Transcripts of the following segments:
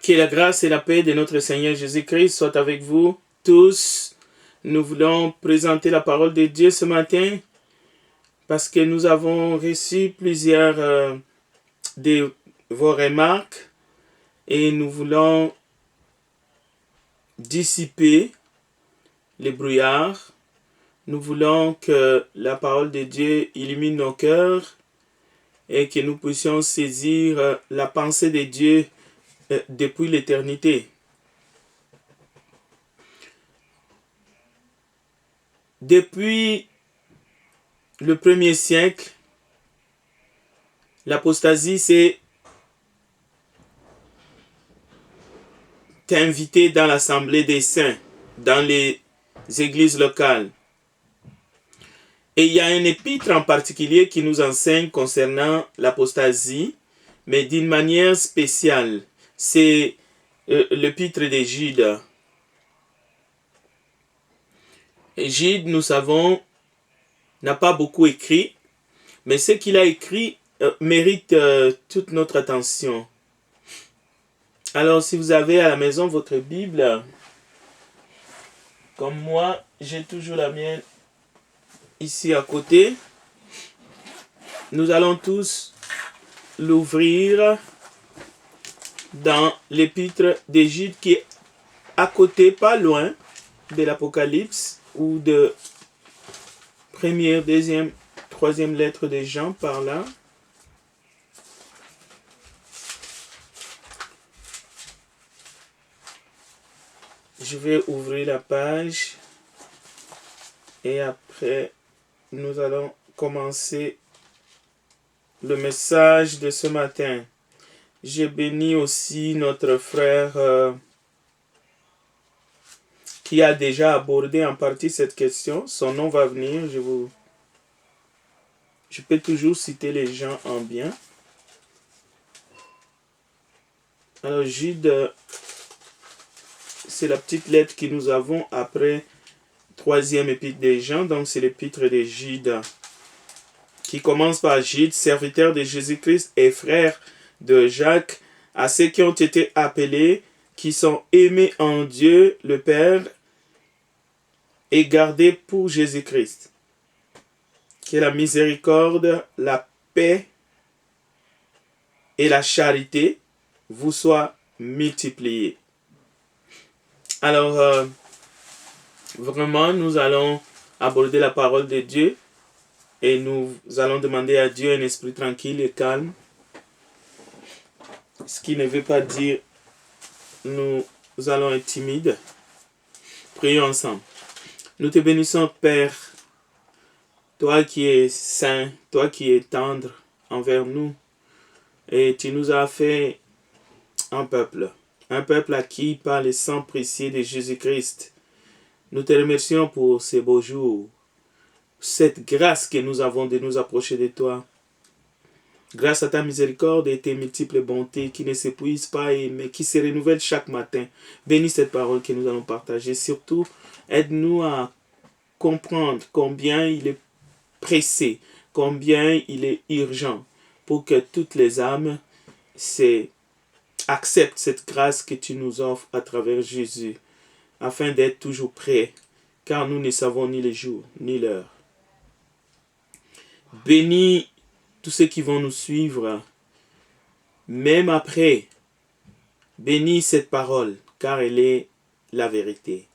Que la grâce et la paix de notre Seigneur Jésus-Christ soient avec vous tous. Nous voulons présenter la parole de Dieu ce matin parce que nous avons reçu plusieurs de vos remarques et nous voulons dissiper les brouillards. Nous voulons que la parole de Dieu illumine nos cœurs et que nous puissions saisir la pensée de Dieu depuis l'éternité. Depuis le 1er siècle, l'apostasie s'est invitée dans l'assemblée des saints, dans les églises locales. Et il y a un épître en particulier qui nous enseigne concernant l'apostasie, mais d'une manière spéciale. C'est l'épître de Jude. Et Jude, nous savons, n'a pas beaucoup écrit, mais ce qu'il a écrit mérite toute notre attention. Alors, si vous avez à la maison votre Bible, comme moi, j'ai toujours la mienne ici à côté, nous allons tous l'ouvrir dans l'épître de Jude qui est à côté, pas loin de l'Apocalypse ou de première, deuxième, troisième lettre de Jean par là. Je vais ouvrir la page et après nous allons commencer le message de ce matin. J'ai béni aussi notre frère qui a déjà abordé en partie cette question. Son nom va venir. Je peux toujours citer les gens en bien. Alors Jude, c'est la petite lettre que nous avons après troisième épître de Jean. Donc c'est l'épître de Jude qui commence par Jude, serviteur de Jésus-Christ et frère de Jacques, à ceux qui ont été appelés, qui sont aimés en Dieu le Père et gardés pour Jésus-Christ. Que la miséricorde, la paix et la charité vous soient multipliées. Alors, vraiment, nous allons aborder la parole de Dieu et nous allons demander à Dieu un esprit tranquille et calme. Ce qui ne veut pas dire nous allons être timides. Prions ensemble. Nous te bénissons, Père, toi qui es saint, toi qui es tendre envers nous. Et tu nous as fait un peuple acquis par le sang précieux de Jésus-Christ. Nous te remercions pour ces beaux jours, cette grâce que nous avons de nous approcher de toi. Grâce à ta miséricorde et tes multiples bontés qui ne s'épuisent pas, mais qui se renouvellent chaque matin. Bénis cette parole que nous allons partager. Surtout, aide-nous à comprendre combien il est pressé, combien il est urgent pour que toutes les âmes acceptent cette grâce que tu nous offres à travers Jésus, afin d'être toujours prêts, car nous ne savons ni le jour ni l'heure. Bénis tous ceux qui vont nous suivre, même après. Bénis cette parole, car elle est la vérité.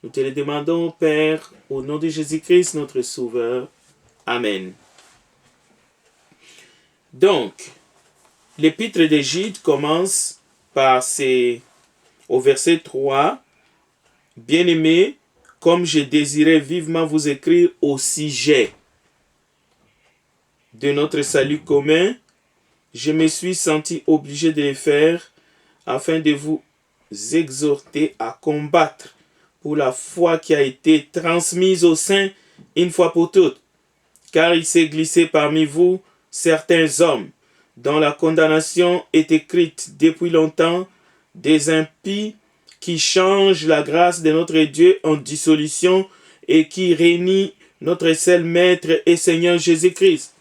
Nous te le demandons, Père, au nom de Jésus-Christ, notre Sauveur. Amen. Donc, l'épître de Jude commence par au verset 3. Bien-aimés, comme je désirais vivement vous écrire au sujet de notre salut commun, je me suis senti obligé de le faire afin de vous exhorter à combattre pour la foi qui a été transmise aux saints une fois pour toutes. Car il s'est glissé parmi vous certains hommes dont la condamnation est écrite depuis longtemps, des impies qui changent la grâce de notre Dieu en dissolution et qui renient notre seul Maître et Seigneur Jésus-Christ.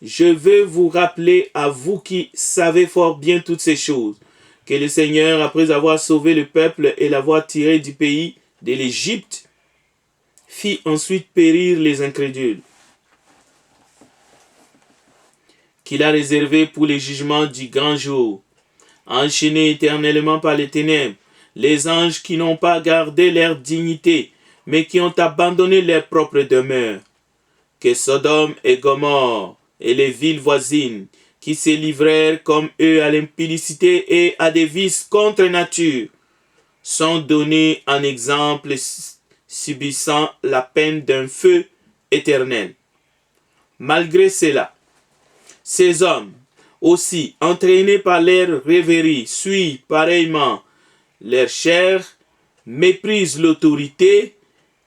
Je veux vous rappeler, à vous qui savez fort bien toutes ces choses, que le Seigneur, après avoir sauvé le peuple et l'avoir tiré du pays de l'Égypte, fit ensuite périr les incrédules, qu'il a réservé pour le jugement du grand jour, enchaînés éternellement par les ténèbres, les anges qui n'ont pas gardé leur dignité, mais qui ont abandonné leur propre demeure. Que Sodome et Gomorrhe et les villes voisines, qui se livrèrent comme eux à l'impudicité et à des vices contre nature, sont donnés en exemple subissant la peine d'un feu éternel. Malgré cela, ces hommes, aussi entraînés par leur rêverie, suivent pareillement leur chair, méprisent l'autorité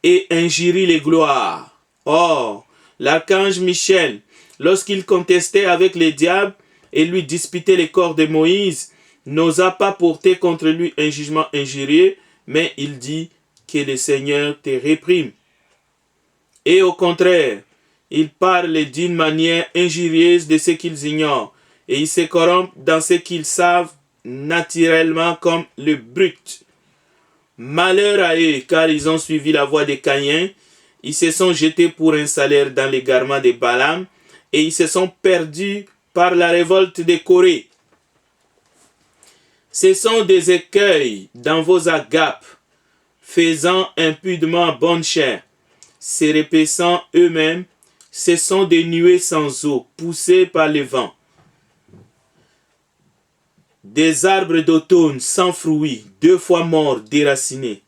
et injurient les gloires. Or, l'archange Michel, lorsqu'il contestait avec le diable et lui disputait les corps de Moïse, n'osa pas porter contre lui un jugement injurieux, mais il dit que le Seigneur te réprime. Et au contraire, ils parlent d'une manière injurieuse de ce qu'ils ignorent, et ils se corrompent dans ce qu'ils savent naturellement comme le brut. Malheur à eux, car ils ont suivi la voie des Caïens, ils se sont jetés pour un salaire dans l'égarement de Balaam, et ils se sont perdus par la révolte de Corée. Ce sont des écueils dans vos agapes, faisant impudemment bonne chair, se repaissant eux-mêmes. Ce sont des nuées sans eau, poussées par le vent. Des arbres d'automne sans fruits, 2 fois morts, déracinés.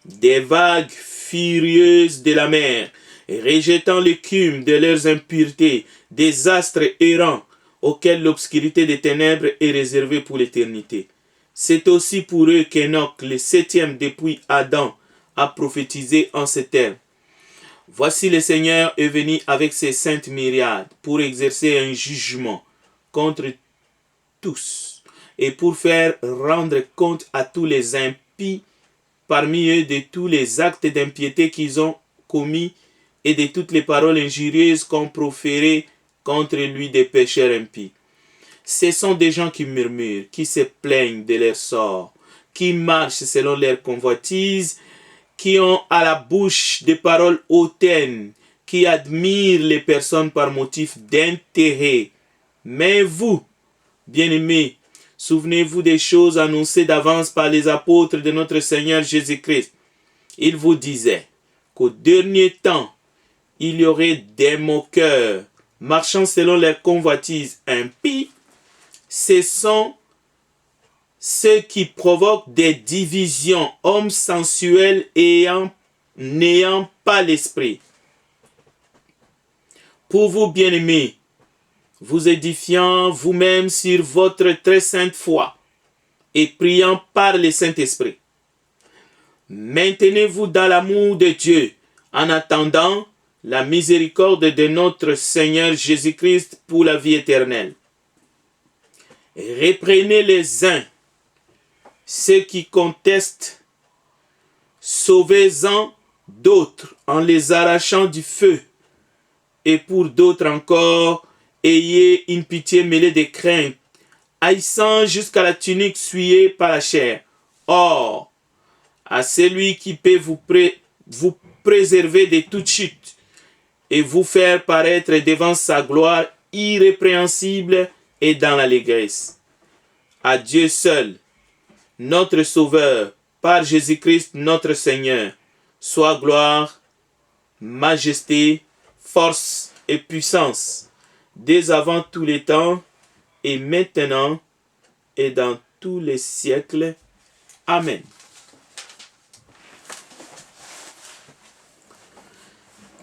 Des vagues furieuses de la mer, rejetant l'écume de leurs impuretés, des astres errants, auxquels l'obscurité des ténèbres est réservée pour l'éternité. C'est aussi pour eux qu'Enoch, le 7e depuis Adam, a prophétisé en ces termes. Voici le Seigneur est venu avec ses saintes myriades pour exercer un jugement contre tous et pour faire rendre compte à tous les impies parmi eux de tous les actes d'impiété qu'ils ont commis et de toutes les paroles injurieuses qu'ont proférées contre lui des pécheurs impies. Ce sont des gens qui murmurent, qui se plaignent de leur sort, qui marchent selon leur convoitise, qui ont à la bouche des paroles hautaines, qui admirent les personnes par motif d'intérêt. Mais vous, bien-aimés, souvenez-vous des choses annoncées d'avance par les apôtres de notre Seigneur Jésus-Christ. Ils vous disaient qu'au dernier temps, il y aurait des moqueurs, marchant selon leur convoitise impie. Ce sont ceux qui provoquent des divisions, hommes sensuels n'ayant pas l'esprit. Pour vous, bien-aimés, vous édifiant vous-même sur votre très sainte foi et priant par le Saint-Esprit. Maintenez-vous dans l'amour de Dieu en attendant la miséricorde de notre Seigneur Jésus-Christ pour la vie éternelle. Reprenez les uns ceux qui contestent, sauvez-en d'autres en les arrachant du feu. Et pour d'autres encore, ayez une pitié mêlée de crainte, haïssant jusqu'à la tunique souillée par la chair. Or, à celui qui peut vous préserver de toute chute et vous faire paraître devant sa gloire irrépréhensible et dans l'allégresse. À Dieu seul, notre Sauveur, par Jésus-Christ notre Seigneur, soit gloire, majesté, force et puissance, dès avant tous les temps, et maintenant, et dans tous les siècles. Amen.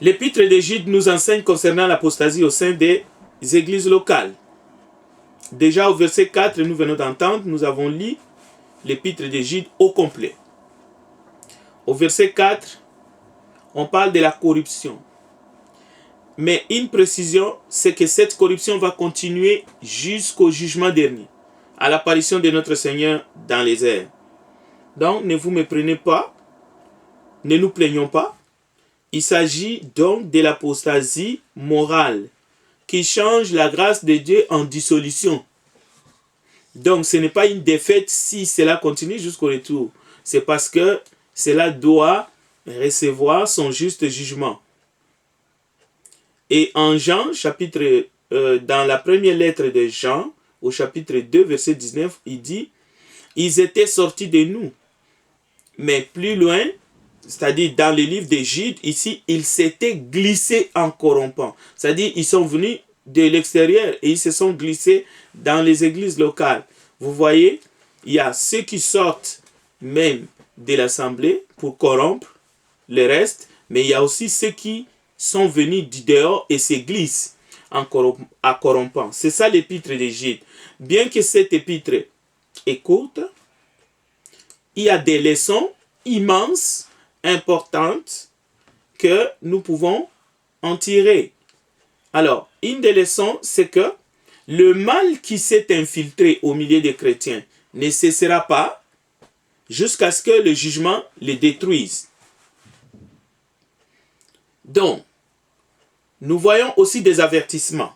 L'épître de Jude nous enseigne concernant l'apostasie au sein des églises locales. Déjà au verset 4, nous venons d'entendre, nous avons lu l'épître de Jude au complet. Au verset 4, on parle de la corruption. Mais une précision, c'est que cette corruption va continuer jusqu'au jugement dernier, à l'apparition de notre Seigneur dans les airs. Donc, ne vous méprenez pas, ne nous plaignons pas. Il s'agit donc de l'apostasie morale qui change la grâce de Dieu en dissolution. Donc, ce n'est pas une défaite si cela continue jusqu'au retour. C'est parce que cela doit recevoir son juste jugement. Et en Jean, dans la première lettre de Jean, au chapitre 2, verset 19, il dit « Ils étaient sortis de nous. » Mais plus loin, c'est-à-dire dans le livre de Jude, ici, ils s'étaient glissés en corrompant. C'est-à-dire ils sont venus de l'extérieur et ils se sont glissés dans les églises locales. Vous voyez, il y a ceux qui sortent même de l'assemblée pour corrompre le reste, mais il y a aussi ceux qui sont venus du dehors et se glissent en corrompant. C'est ça l'épître de Jude. Bien que cette épître est courte, il y a des leçons immenses, importantes, que nous pouvons en tirer. Alors, une des leçons, c'est que le mal qui s'est infiltré au milieu des chrétiens ne cessera pas jusqu'à ce que le jugement les détruise. Donc, nous voyons aussi des avertissements.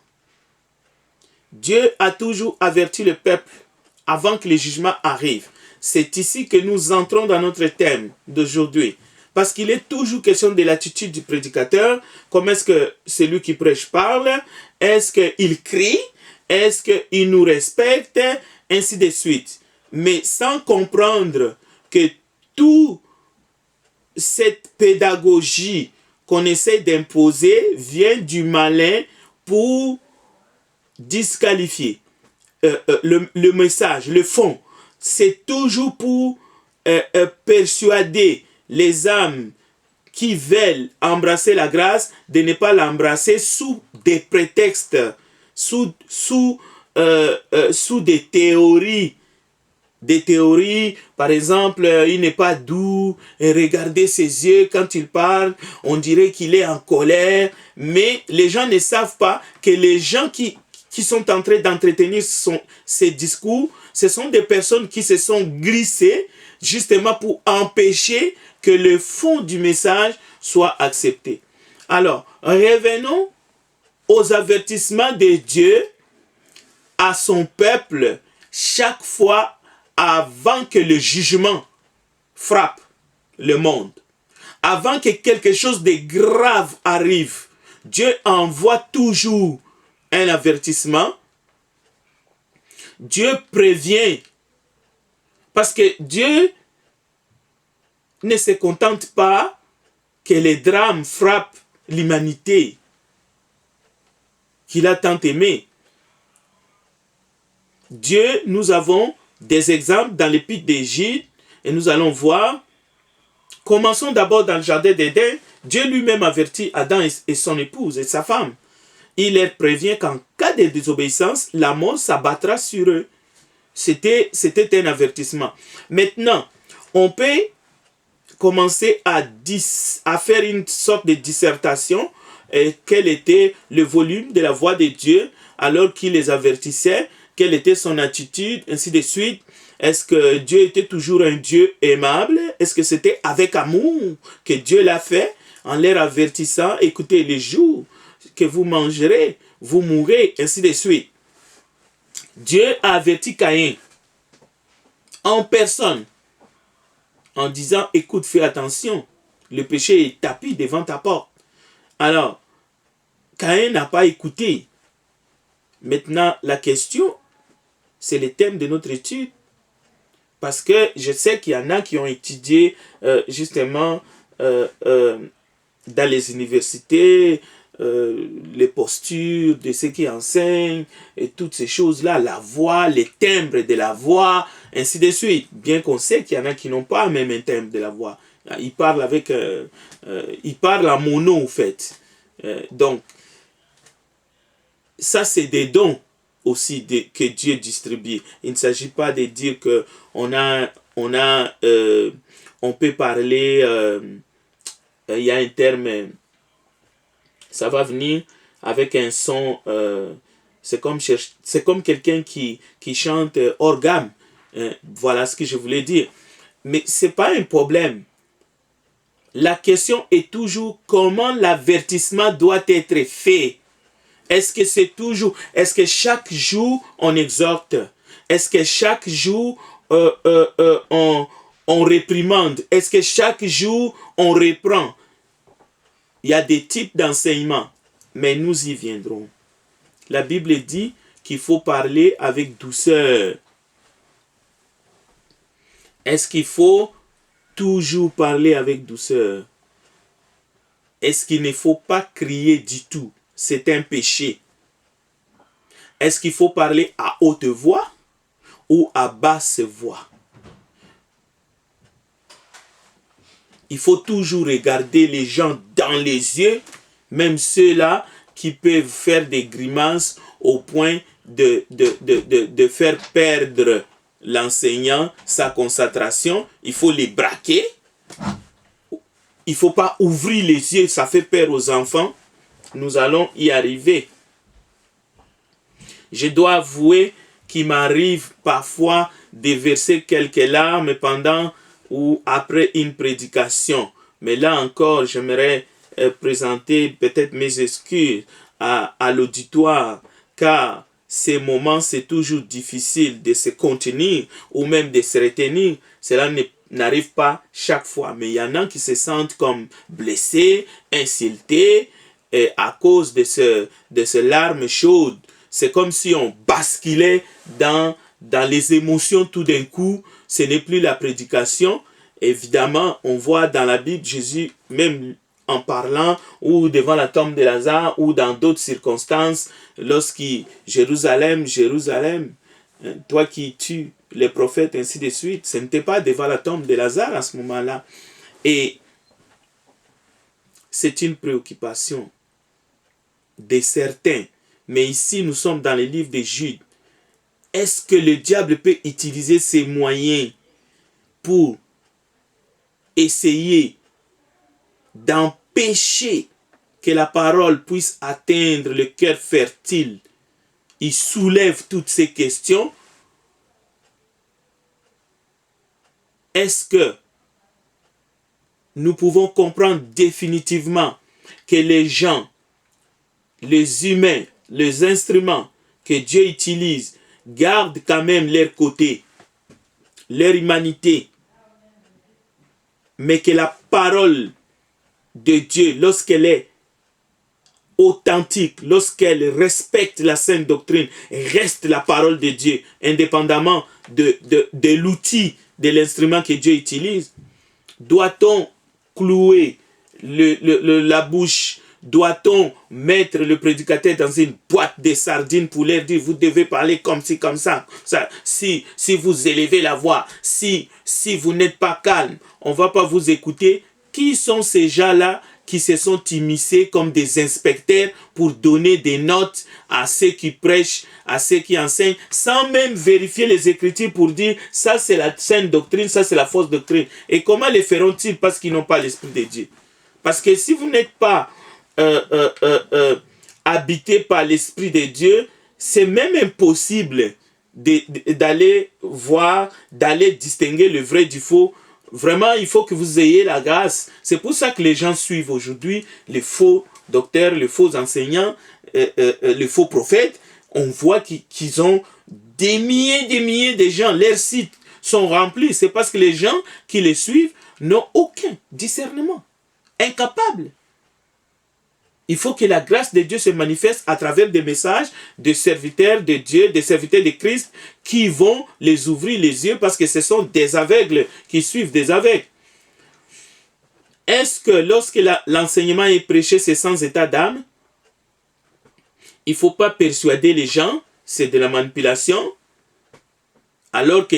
Dieu a toujours averti le peuple avant que le jugement arrive. C'est ici que nous entrons dans notre thème d'aujourd'hui. Parce qu'il est toujours question de l'attitude du prédicateur. Comment est-ce que celui qui prêche parle? Est-ce qu'il crie? Est-ce qu'il nous respecte? Ainsi de suite. Mais sans comprendre que toute cette pédagogie qu'on essaie d'imposer vient du malin pour disqualifier le message, le fond. C'est toujours pour persuader les âmes qui veulent embrasser la grâce de ne pas l'embrasser sous des prétextes, sous des théories. Des théories, par exemple, il n'est pas doux, et regardez ses yeux quand il parle, on dirait qu'il est en colère, mais les gens ne savent pas que les gens qui sont en train d'entretenir ces discours, ce sont des personnes qui se sont glissées justement pour empêcher que le fond du message soit accepté. Alors, revenons aux avertissements de Dieu à son peuple chaque fois avant que le jugement frappe le monde. Avant que quelque chose de grave arrive, Dieu envoie toujours un avertissement. Dieu prévient. Parce que Dieu ne se contente pas que les drames frappent l'humanité qu'il a tant aimé. Dieu, nous avons des exemples dans l'épître de Jude et nous allons voir. Commençons d'abord dans le jardin d'Éden. Dieu lui-même avertit Adam et son épouse et sa femme. Il leur prévient qu'en cas de désobéissance, la mort s'abattra sur eux. C'était un avertissement. Maintenant, on peut commencer à faire une sorte de dissertation quel était le volume de la voix de Dieu alors qu'il les avertissait, quelle était son attitude, ainsi de suite. Est-ce que Dieu était toujours un Dieu aimable? Est-ce que c'était avec amour que Dieu l'a fait en leur avertissant, écoutez, les jours que vous mangerez, vous mourrez, ainsi de suite. Dieu a averti Caïn en personne en disant, écoute, fais attention, le péché est tapis devant ta porte. Alors, Caïn n'a pas écouté. Maintenant, la question, c'est le thème de notre étude. Parce que je sais qu'il y en a qui ont étudié justement dans les universités, les postures de ceux qui enseignent, et toutes ces choses-là, la voix, les timbres de la voix, ainsi de suite. Bien qu'on sait qu'il y en a qui n'ont pas même un timbre de la voix. Ils parlent avec... ils parlent en mono, en fait. Donc, ça, c'est des dons aussi que Dieu distribue. Il ne s'agit pas de dire que on peut parler, il y a un terme, ça va venir avec un son, c'est comme quelqu'un qui chante hors gamme. Voilà ce que je voulais dire. Mais ce n'est pas un problème. La question est toujours comment l'avertissement doit être fait. Est-ce que chaque jour on exhorte? Est-ce que chaque jour on réprimande? Est-ce que chaque jour on reprend? Il y a des types d'enseignements, mais nous y viendrons. La Bible dit qu'il faut parler avec douceur. Est-ce qu'il faut toujours parler avec douceur? Est-ce qu'il ne faut pas crier du tout? C'est un péché. Est-ce qu'il faut parler à haute voix ou à basse voix? Il faut toujours regarder les gens dans les yeux, même ceux-là qui peuvent faire des grimaces au point de faire perdre l'enseignant sa concentration. Il faut les braquer. Il ne faut pas ouvrir les yeux, ça fait peur aux enfants. Nous allons y arriver. Je dois avouer qu'il m'arrive parfois de verser quelques larmes pendant ou après une prédication. Mais là encore, j'aimerais présenter peut-être mes excuses à l'auditoire, car ces moments, c'est toujours difficile de se contenir ou même de se retenir. Cela n'arrive pas chaque fois, mais il y en a qui se sentent comme blessés, insultés, et à cause de ces larmes chaudes. C'est comme si on basculait dans les émotions tout d'un coup. Ce n'est plus la prédication. Évidemment, on voit dans la Bible Jésus, même en parlant, ou devant la tombe de Lazare, ou dans d'autres circonstances, lorsqu'il Jérusalem, Jérusalem, toi qui tues les prophètes, ainsi de suite, ce n'était pas devant la tombe de Lazare à ce moment-là. Et c'est une préoccupation de certains. Mais ici, nous sommes dans le livre de Jude. Est-ce que le diable peut utiliser ses moyens pour essayer d'empêcher que la parole puisse atteindre le cœur fertile? Il soulève toutes ces questions. Est-ce que nous pouvons comprendre définitivement que les gens, les humains, les instruments que Dieu utilise gardent quand même leur côté, leur humanité, mais que la parole de Dieu, lorsqu'elle est authentique, lorsqu'elle respecte la sainte doctrine, reste la parole de Dieu, indépendamment de l'outil, de l'instrument que Dieu utilise? Doit-on clouer la bouche? Doit-on mettre le prédicateur dans une boîte de sardines pour leur dire vous devez parler comme ci, comme ça? Si vous élevez la voix, si vous n'êtes pas calme, on ne va pas vous écouter. Qui sont ces gens-là qui se sont immiscés comme des inspecteurs pour donner des notes à ceux qui prêchent, à ceux qui enseignent, sans même vérifier les Écritures pour dire ça c'est la sainte doctrine, ça c'est la fausse doctrine? Et comment les feront-ils parce qu'ils n'ont pas l'Esprit de Dieu? Parce que si vous n'êtes pas habité par l'Esprit de Dieu, c'est même impossible d'aller voir, d'aller distinguer le vrai du faux. Vraiment, il faut que vous ayez la grâce. C'est pour ça que les gens suivent aujourd'hui les faux docteurs, les faux enseignants, les faux prophètes. On voit qu'ils ont des milliers de gens. Leurs sites sont remplis. C'est parce que les gens qui les suivent n'ont aucun discernement. Incapables. Il faut que la grâce de Dieu se manifeste à travers des messages de serviteurs de Dieu, des serviteurs de Christ, qui vont les ouvrir les yeux parce que ce sont des aveugles qui suivent des aveugles. Est-ce que lorsque l'enseignement est prêché, c'est sans état d'âme? Il ne faut pas persuader les gens, c'est de la manipulation, alors que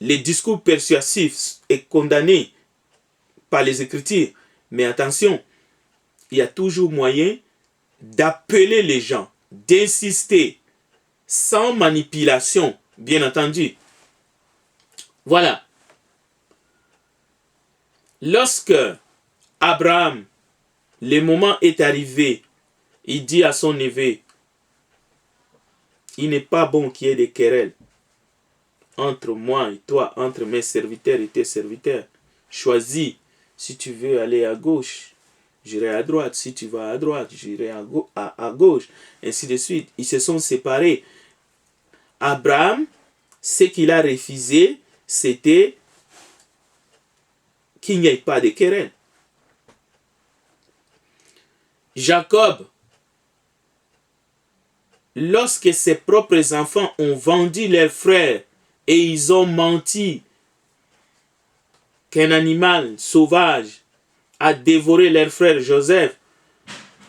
les discours persuasifs est condamné par les Écritures. Mais attention, il y a toujours moyen d'appeler les gens, d'insister, sans manipulation, bien entendu. Voilà. Lorsque Abraham, le moment est arrivé, il dit à son neveu, il n'est pas bon qu'il y ait des querelles entre moi et toi, entre mes serviteurs et tes serviteurs. Choisis, si tu veux aller à gauche, j'irai à droite. Si tu vas à droite, j'irai à gauche. Ainsi de suite. Ils se sont séparés. Abraham, ce qu'il a refusé, c'était qu'il n'y ait pas de querelle. Jacob, lorsque ses propres enfants ont vendu leurs frères et ils ont menti qu'un animal sauvage a dévoré leur frère Joseph,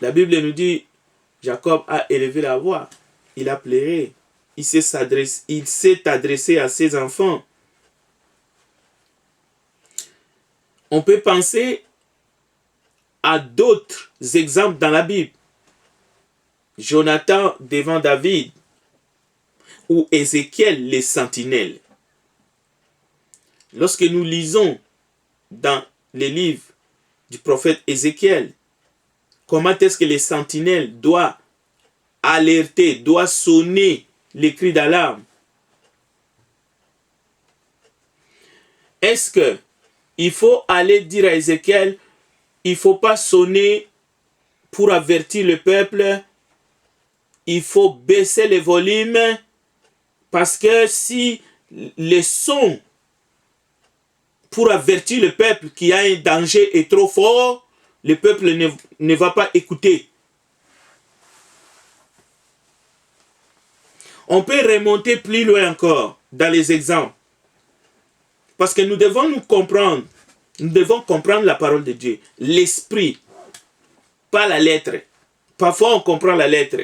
la Bible nous dit, Jacob a élevé la voix, il a pleuré, il s'est adressé à ses enfants. On peut penser à d'autres exemples dans la Bible. Jonathan devant David, ou Ézéchiel les sentinelles. Lorsque nous lisons dans les livres du prophète Ézéchiel, comment est-ce que les sentinelles doivent alerter, doivent sonner les cris d'alarme? Est-ce que il faut aller dire à Ézéchiel, il ne faut pas sonner pour avertir le peuple, il faut baisser les volumes, parce que si le son pour avertir le peuple qu'il y a un danger est trop fort, le peuple ne va pas écouter. On peut remonter plus loin encore dans les exemples. Parce que nous devons comprendre la parole de Dieu, l'esprit, pas la lettre. Parfois on comprend la lettre.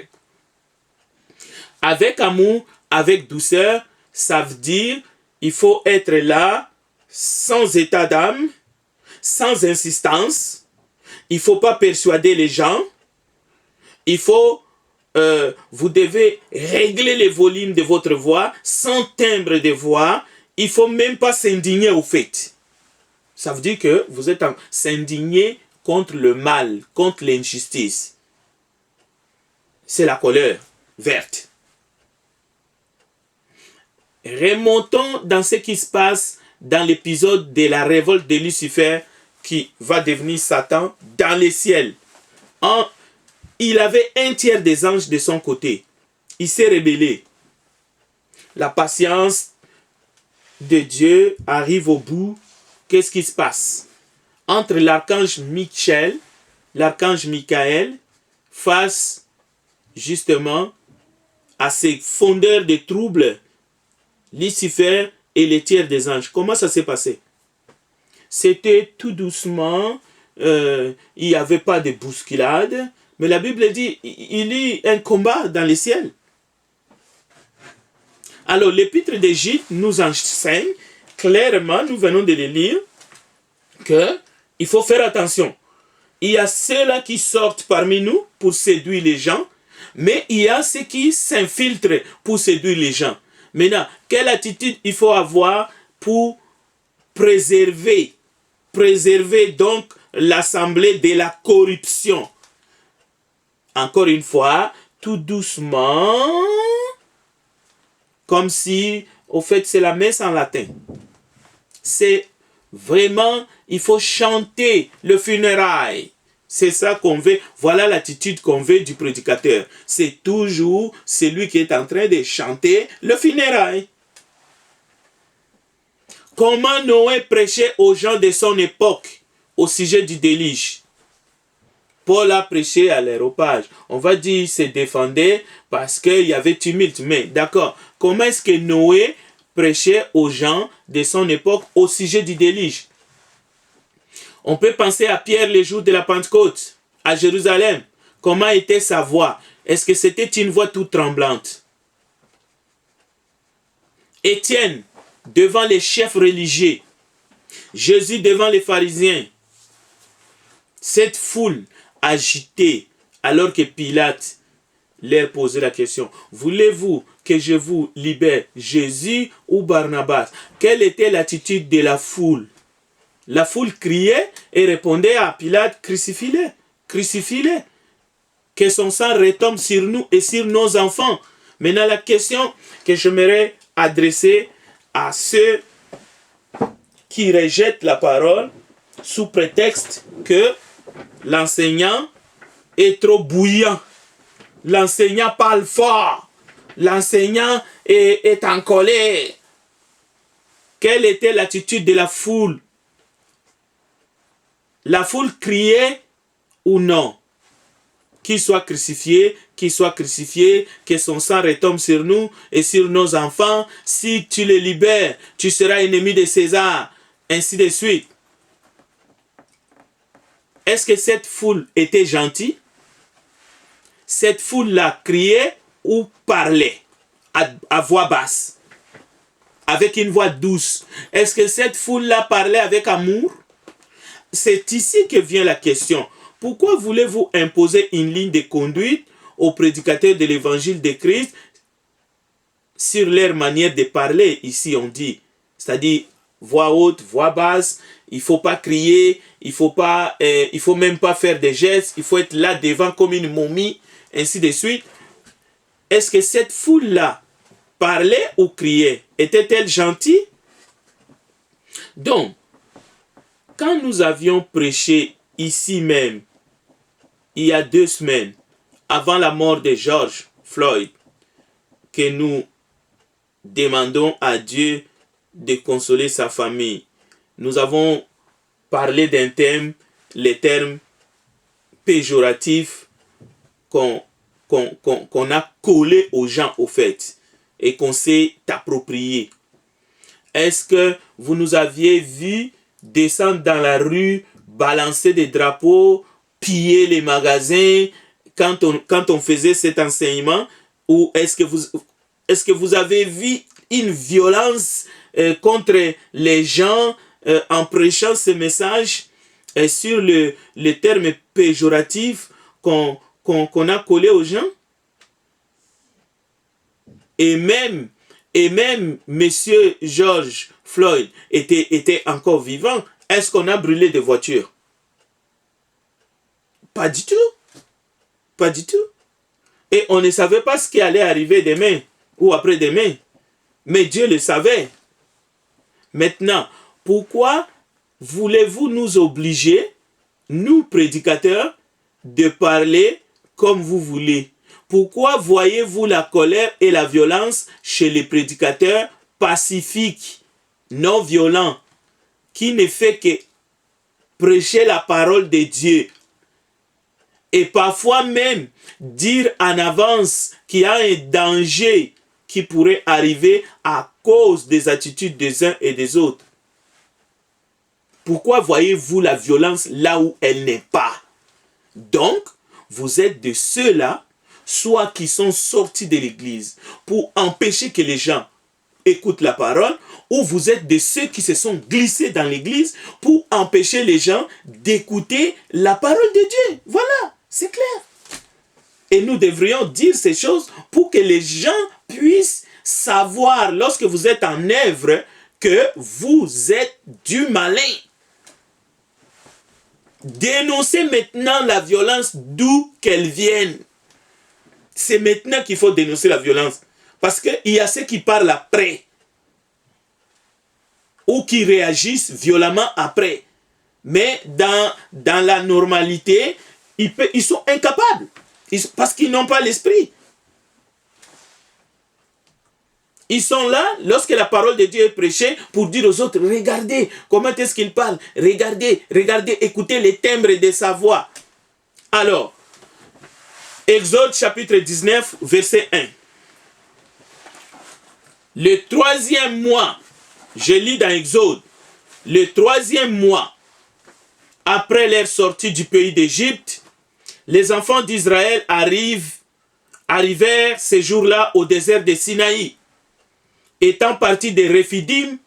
Avec amour, avec douceur, ça veut dire il faut être là, sans état d'âme, sans insistance. Il ne faut pas persuader les gens. Il faut, vous devez régler les volumes de votre voix, sans timbre de voix. Il ne faut même pas s'indigner au fait. Ça veut dire que vous êtes s'indigner contre le mal, contre l'injustice. C'est la colère verte. Remontons dans ce qui se passe dans l'épisode de la révolte de Lucifer qui va devenir Satan dans les ciels. Il avait un tiers des anges de son côté. Il s'est rébellé. La patience de Dieu arrive au bout. Qu'est-ce qui se passe? Entre l'archange Michael, face justement à ces fondeurs de troubles, Lucifer et les tiers des anges. Comment ça s'est passé? C'était tout doucement, il n'y avait pas de bousculade, mais la Bible dit il y a un combat dans les ciels. Alors l'épître d'Égypte nous enseigne clairement, nous venons de le lire, qu'il faut faire attention. Il y a ceux-là qui sortent parmi nous pour séduire les gens, mais il y a ceux qui s'infiltrent pour séduire les gens. Maintenant, quelle attitude il faut avoir pour préserver donc l'assemblée de la corruption? Encore une fois, tout doucement, comme si, au fait, c'est la messe en latin. C'est vraiment, il faut chanter le funérail. C'est ça qu'on veut. Voilà l'attitude qu'on veut du prédicateur. C'est toujours celui qui est en train de chanter le funérail. Comment Noé prêchait aux gens de son époque au sujet du déluge? Paul a prêché à l'aéropage. On va dire qu'il se défendait parce qu'il y avait tumulte. Mais d'accord, comment est-ce que Noé prêchait aux gens de son époque au sujet du déluge? On peut penser à Pierre les jours de la Pentecôte, à Jérusalem. Comment était sa voix? Est-ce que c'était une voix toute tremblante? Étienne, devant les chefs religieux. Jésus devant les pharisiens. Cette foule agitée, alors que Pilate leur posait la question: voulez-vous que je vous libère, Jésus ou Barnabas? Quelle était l'attitude de la foule? La foule criait et répondait à Pilate: crucifie-le, crucifie-le, que son sang retombe sur nous et sur nos enfants. Maintenant, la question que j'aimerais adresser à ceux qui rejettent la parole sous prétexte que l'enseignant est trop bouillant, l'enseignant parle fort, l'enseignant est en colère. Quelle était l'attitude de la foule? La foule criait ou non? Qu'il soit crucifié, que son sang retombe sur nous et sur nos enfants. Si tu le libères, tu seras ennemi de César, ainsi de suite. Est-ce que cette foule était gentille? Cette foule-là criait ou parlait à voix basse, avec une voix douce? Est-ce que cette foule-là parlait avec amour? C'est ici que vient la question. Pourquoi voulez-vous imposer une ligne de conduite aux prédicateurs de l'évangile de Christ sur leur manière de parler? Ici on dit, c'est-à-dire voix haute, voix basse, il ne faut pas crier, il faut même pas faire des gestes, il faut être là devant comme une momie, ainsi de suite. Est-ce que cette foule-là parlait ou criait? Était-elle gentille? Donc, quand nous avions prêché ici même, il y a 2 semaines, avant la mort de George Floyd, que nous demandons à Dieu de consoler sa famille, nous avons parlé d'un thème, les termes péjoratifs qu'on a collés aux gens au fait et qu'on s'est approprié. Est-ce que vous nous aviez vu descendre dans la rue, balancer des drapeaux, piller les magasins quand on faisait cet enseignement? Ou est-ce que vous avez vu une violence contre les gens en prêchant ce message sur le terme péjoratif qu'on a collé aux gens? Et même Monsieur George Floyd était encore vivant. Est-ce qu'on a brûlé des voitures? Pas du tout. Pas du tout. Et on ne savait pas ce qui allait arriver demain ou après-demain. Mais Dieu le savait. Maintenant, pourquoi voulez-vous nous obliger, nous prédicateurs, de parler comme vous voulez? Pourquoi voyez-vous la colère et la violence chez les prédicateurs pacifiques, non violents, qui ne fait que prêcher la parole de Dieu et parfois même dire en avance qu'il y a un danger qui pourrait arriver à cause des attitudes des uns et des autres? Pourquoi voyez-vous la violence là où elle n'est pas? Donc, vous êtes de ceux-là, soit qui sont sortis de l'église pour empêcher que les gens écoutent la parole, ou vous êtes de ceux qui se sont glissés dans l'église pour empêcher les gens d'écouter la parole de Dieu. Voilà, c'est clair. Et nous devrions dire ces choses pour que les gens puissent savoir, lorsque vous êtes en œuvre, que vous êtes du malin. Dénoncez maintenant la violence d'où qu'elle vienne. C'est maintenant qu'il faut dénoncer la violence. Parce qu'il y a ceux qui parlent après. Ou qui réagissent violemment après. Mais dans la normalité, ils sont incapables. Parce qu'ils n'ont pas l'esprit. Ils sont là, lorsque la parole de Dieu est prêchée, pour dire aux autres, regardez comment est-ce qu'il parle. Regardez, écoutez les timbres de sa voix. Alors, Exode chapitre 19, verset 1. Le 3e mois, je lis dans Exode, le 3e mois, après leur sortie du pays d'Égypte, les enfants d'Israël arrivèrent ces jours-là au désert de Sinaï. Étant partis de Rephidim,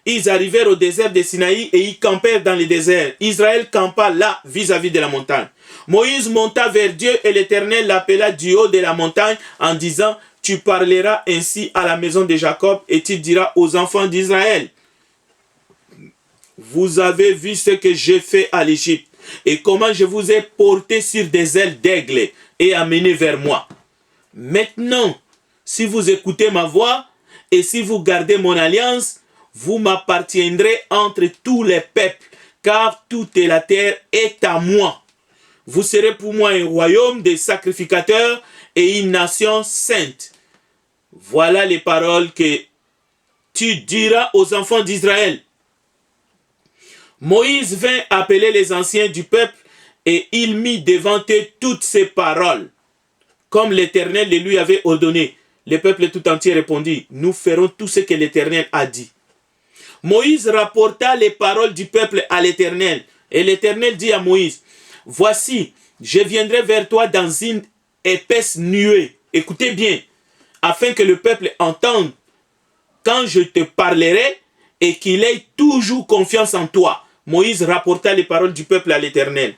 ils arrivèrent au désert de Sinaï et ils campèrent dans le désert. Israël campa là, vis-à-vis de la montagne. Moïse monta vers Dieu et l'Éternel l'appela du haut de la montagne en disant, « Tu parleras ainsi à la maison de Jacob et tu diras aux enfants d'Israël, vous avez vu ce que j'ai fait à l'Égypte et comment je vous ai porté sur des ailes d'aigle et amené vers moi. Maintenant, si vous écoutez ma voix et si vous gardez mon alliance, vous m'appartiendrez entre tous les peuples, car toute la terre est à moi. Vous serez pour moi un royaume de sacrificateurs et une nation sainte. Voilà les paroles que tu diras aux enfants d'Israël. » Moïse vint appeler les anciens du peuple et il mit devant eux toutes ces paroles, comme l'Éternel les lui avait ordonné. Le peuple tout entier répondit, nous ferons tout ce que l'Éternel a dit. Moïse rapporta les paroles du peuple à l'Éternel. Et l'Éternel dit à Moïse, voici, je viendrai vers toi dans une épaisse nuée. Écoutez bien, afin que le peuple entende quand je te parlerai et qu'il ait toujours confiance en toi. Moïse rapporta les paroles du peuple à l'Éternel.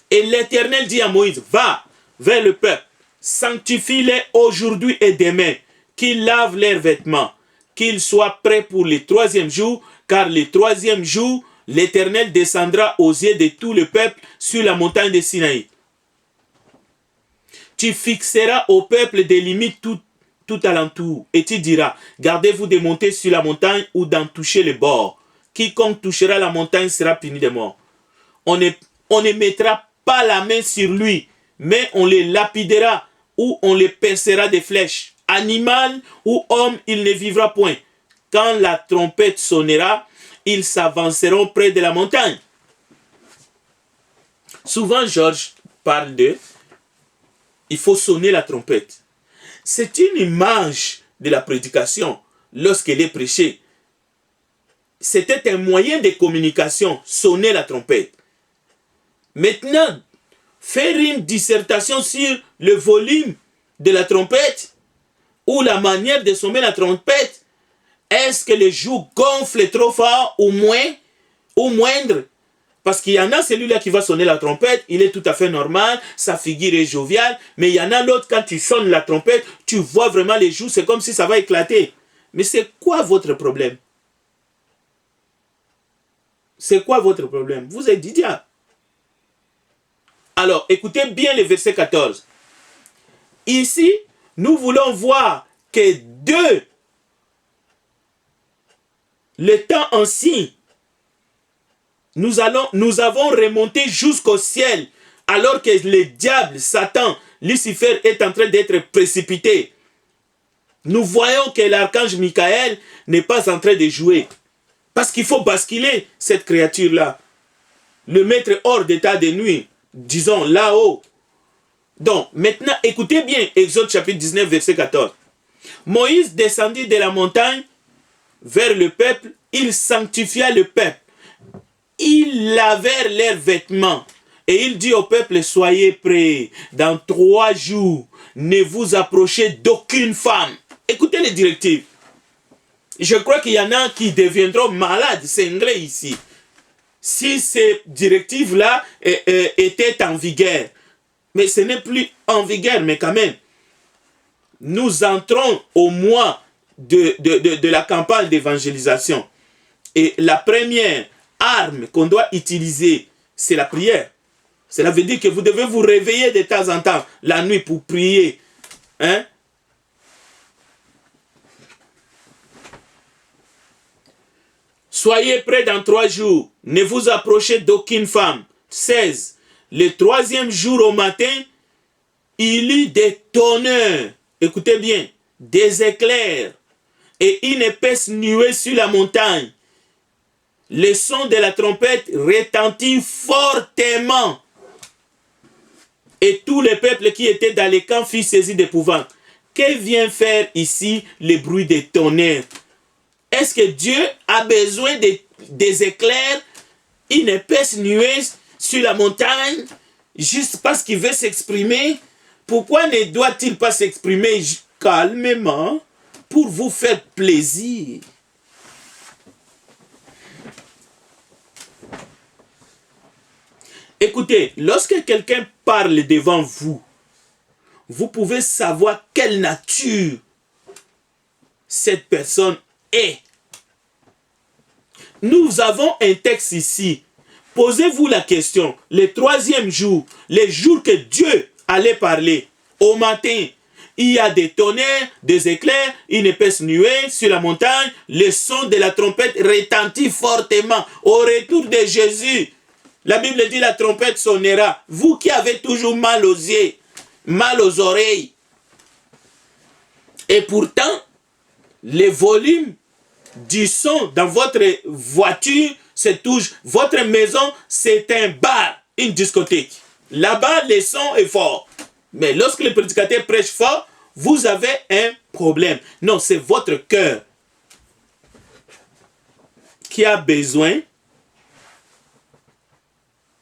Et l'Éternel dit à Moïse, va vers le peuple, sanctifie-les aujourd'hui et demain, qu'ils lavent leurs vêtements, qu'ils soient prêts pour le 3e jour, car le 3e jour, l'Éternel descendra aux yeux de tout le peuple sur la montagne de Sinaï. Tu fixeras au peuple des limites tout alentour, et tu diras, gardez-vous de monter sur la montagne ou d'en toucher le bord. Quiconque touchera la montagne sera puni de mort. On ne mettra pas la main sur lui, mais on les lapidera ou on les percera des flèches. Animal ou homme, il ne vivra point. Quand la trompette sonnera, ils s'avanceront près de la montagne. Souvent, Georges parle de il faut sonner la trompette. C'est une image de la prédication lorsqu'elle est prêchée. C'était un moyen de communication, sonner la trompette. Maintenant, faire une dissertation sur le volume de la trompette ou la manière de sonner la trompette, est-ce que le joug gonfle trop fort ou moins ou moindre? Parce qu'il y en a celui-là qui va sonner la trompette, il est tout à fait normal, sa figure est joviale, mais il y en a l'autre, quand tu sonnes la trompette, tu vois vraiment les joues, c'est comme si ça va éclater. Mais c'est quoi votre problème? C'est quoi votre problème? Vous êtes du diable. Alors, écoutez bien le verset 14. Ici, nous voulons voir que de le temps ancien, nous avons remonté jusqu'au ciel, alors que le diable, Satan, Lucifer est en train d'être précipité. Nous voyons que l'archange Michael n'est pas en train de jouer. Parce qu'il faut basculer cette créature-là. Le mettre hors d'état de nuit. Disons là-haut. Donc, maintenant, écoutez bien Exode chapitre 19, verset 14. Moïse descendit de la montagne vers le peuple. Il sanctifia le peuple. Ils lavèrent leurs vêtements. Et il dit au peuple, soyez prêts. Dans 3 jours, ne vous approchez d'aucune femme. Écoutez les directives. Je crois qu'il y en a qui deviendront malades, cinglés ici. Si ces directives-là étaient en vigueur. Mais ce n'est plus en vigueur, mais quand même. Nous entrons au mois de la campagne d'évangélisation. Et la première arme qu'on doit utiliser, c'est la prière. Cela veut dire que vous devez vous réveiller de temps en temps, la nuit, pour prier. Hein? Soyez prêts dans 3 jours. Ne vous approchez d'aucune femme. 16. Le 3e jour au matin, il y eut des tonnerres. Écoutez bien. Des éclairs. Et une épaisse nuée sur la montagne. Le son de la trompette retentit fortement. Et tous les peuples qui étaient dans les camps furent saisis d'épouvante. Que vient faire ici le bruit des tonnerres? Est-ce que Dieu a besoin des éclairs, une épaisse nuée sur la montagne, juste parce qu'il veut s'exprimer? Pourquoi ne doit-il pas s'exprimer calmement pour vous faire plaisir? Écoutez, lorsque quelqu'un parle devant vous, vous pouvez savoir quelle nature cette personne est. Nous avons un texte ici. Posez-vous la question. Le troisième jour, le jour que Dieu allait parler, au matin, il y a des tonnerres, des éclairs, une épaisse nuée sur la montagne, le son de la trompette retentit fortement. Au retour de Jésus, la Bible dit la trompette sonnera. Vous qui avez toujours mal aux yeux, mal aux oreilles. Et pourtant, le volume du son dans votre voiture, c'est toujours... Votre maison, c'est un bar, une discothèque. Là-bas, le son est fort. Mais lorsque le prédicateur prêche fort, vous avez un problème. Non, c'est votre cœur qui a besoin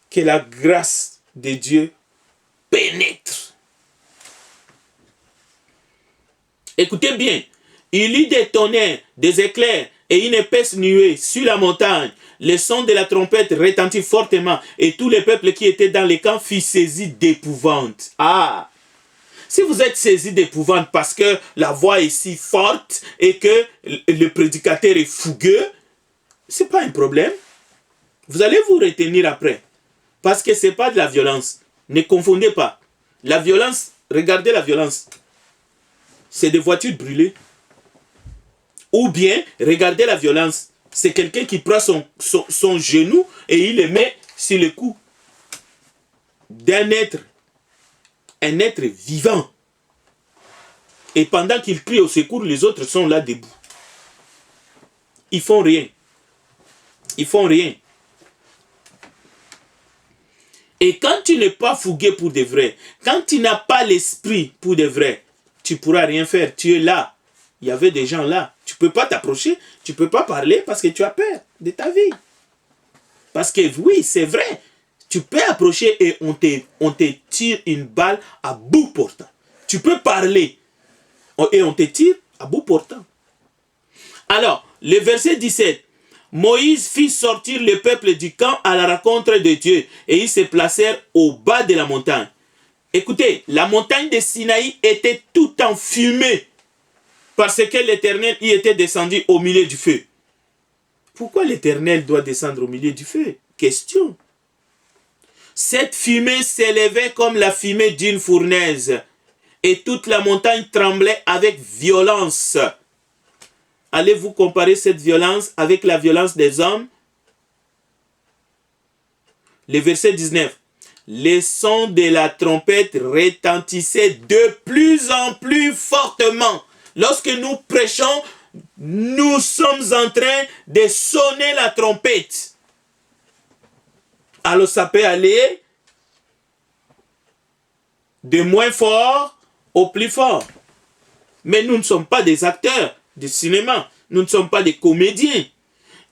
que la grâce de Dieu pénètre. Écoutez bien, il y eut des tonnerres, des éclairs et une épaisse nuée sur la montagne. Le son de la trompette retentit fortement et tous les peuples qui étaient dans les camps furent saisis d'épouvante. Ah! Si vous êtes saisis d'épouvante parce que la voix est si forte et que le prédicateur est fougueux, ce n'est pas un problème. Vous allez vous retenir après. Parce que ce n'est pas de la violence. Ne confondez pas. La violence, regardez la violence. C'est des voitures brûlées. Ou bien, regardez la violence. C'est quelqu'un qui prend son genou et il le met sur le cou d'un être. Un être vivant. Et pendant qu'il crie au secours, les autres sont là debout. Ils font rien. Ils font rien. Et quand tu n'es pas fougué pour de vrai, quand tu n'as pas l'esprit pour de vrai, tu ne pourras rien faire. Tu es là. Il y avait des gens là. Tu ne peux pas t'approcher, tu ne peux pas parler parce que tu as peur de ta vie. Parce que oui, c'est vrai. Tu peux approcher et on te tire une balle à bout portant. Tu peux parler et on te tire à bout portant. Alors, le verset 17. Moïse fit sortir le peuple du camp à la rencontre de Dieu et ils se placèrent au bas de la montagne. Écoutez, la montagne de Sinaï était tout en fumée parce que l'Éternel y était descendu au milieu du feu. Pourquoi l'Éternel doit descendre au milieu du feu? Question. Cette fumée s'élevait comme la fumée d'une fournaise et toute la montagne tremblait avec violence. Allez-vous comparer cette violence avec la violence des hommes? Le verset 19. Les sons de la trompette retentissaient de plus en plus fortement. Lorsque nous prêchons, nous sommes en train de sonner la trompette. Alors ça peut aller de moins fort au plus fort. Mais nous ne sommes pas des acteurs de cinéma. Nous ne sommes pas des comédiens.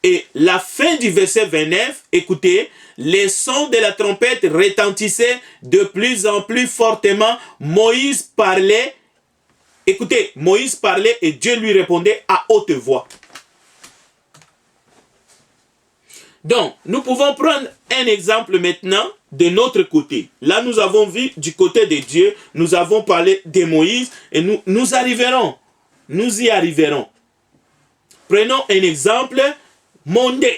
Et la fin du verset 29, écoutez, les sons de la trompette retentissaient de plus en plus fortement. Moïse parlait. Écoutez, Moïse parlait et Dieu lui répondait à haute voix. Donc, nous pouvons prendre un exemple maintenant de notre côté. Là, nous avons vu du côté de Dieu, nous avons parlé de Moïse et nous arriverons. Nous y arriverons. Prenons un exemple mondain.